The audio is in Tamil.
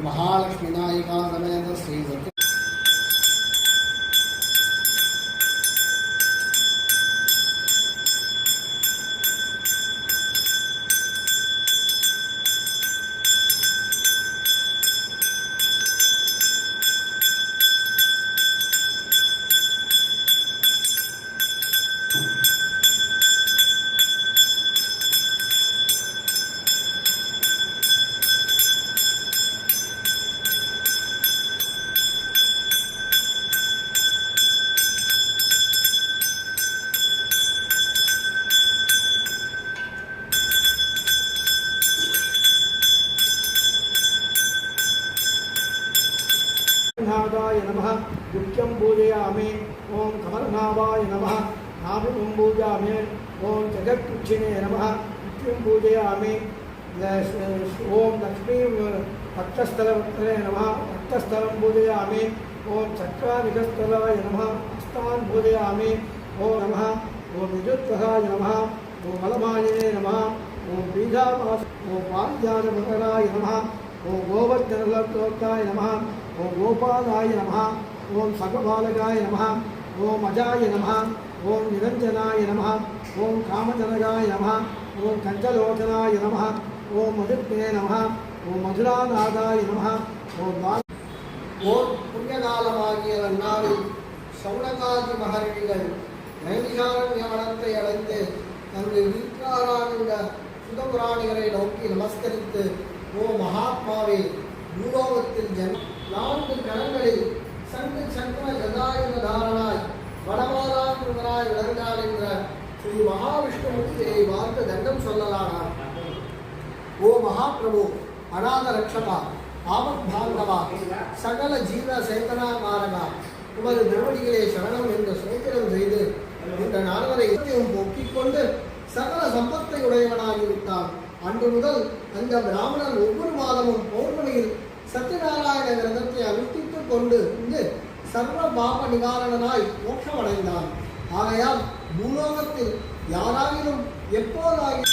महालक्ष्मी नायिका समेत श्री सत्य नागाय नमः युक्तं पूजयामि ओं कमलनाभाय नमः नाभिं पूजयामि ओं जगत्कुक्षिणे नमः युक्तं पूजयामि ओं लक्ष्मी भक्तस्थलवक्त्रे नमः भक्तस्थलं पूजयामि ओं चक्रानिकस्थलाय नमः हस्तान् पूजयामि ओं नमः ओं विद्युत्प्रदाय नमः ओं बलमालिने नमः ओं बीजामास ओं पारिजातमकराय नमः ओं गोवर्धनलोकाय नमः ओं गोपालाय नमः ओं सर्वबालकाय नमः ओं अजाय नमः ओं निरंजनाय नमः ओं कामजनकाय नमः ओं कंचलोचनाय नमः ओं मधुत्ते नमः ओं मधुरानादाय नमः ओं ஓர் புண்ணிய காலமாகிய நன்னாளில் சௌனகாதி மகரிஷிகள் நைமிஷாரண்ய வனத்தை அடைந்து தங்கள் வீட்டாராகின்ற சுதபுராணிகளை நோக்கி நமஸ்கரித்து ஓ மகாத்மாவே பூலோகத்தில் நான்கு கணங்களில் சங்கு சக்கர கதாயுத தாரனாய் வடமாதாங்குவராய் விளங்கான் என்ற ஸ்ரீ மகாவிஷ்ணுமூர்த்தியை பார்த்து தண்டம் சொல்லலானார். ஓ மகாபிரபு, அநாத ரக்ஷகா, ஆபத் பாந்தவா, சகல ஜீவ சேதனா காரகா, உமது திருவடிகளே சரணம் என்று சோத்திரம் செய்து இந்த நால்வரையும் போக்கிக் கொண்டு சகல சம்பத்தை உடையவனாகிவிட்டான். அன்று முதல் அந்த பிராமணன் ஒவ்வொரு மாதமும் பௌர்ணமியில் சத்யநாராயண கிரந்தத்தை அனுஷ்டித்துக் கொண்டு சர்வ பாப நிவாரணனாய் மோட்சமடைந்தான். ஆகையால் பூலோகத்தில் யாராயினும் எப்போதாயினும்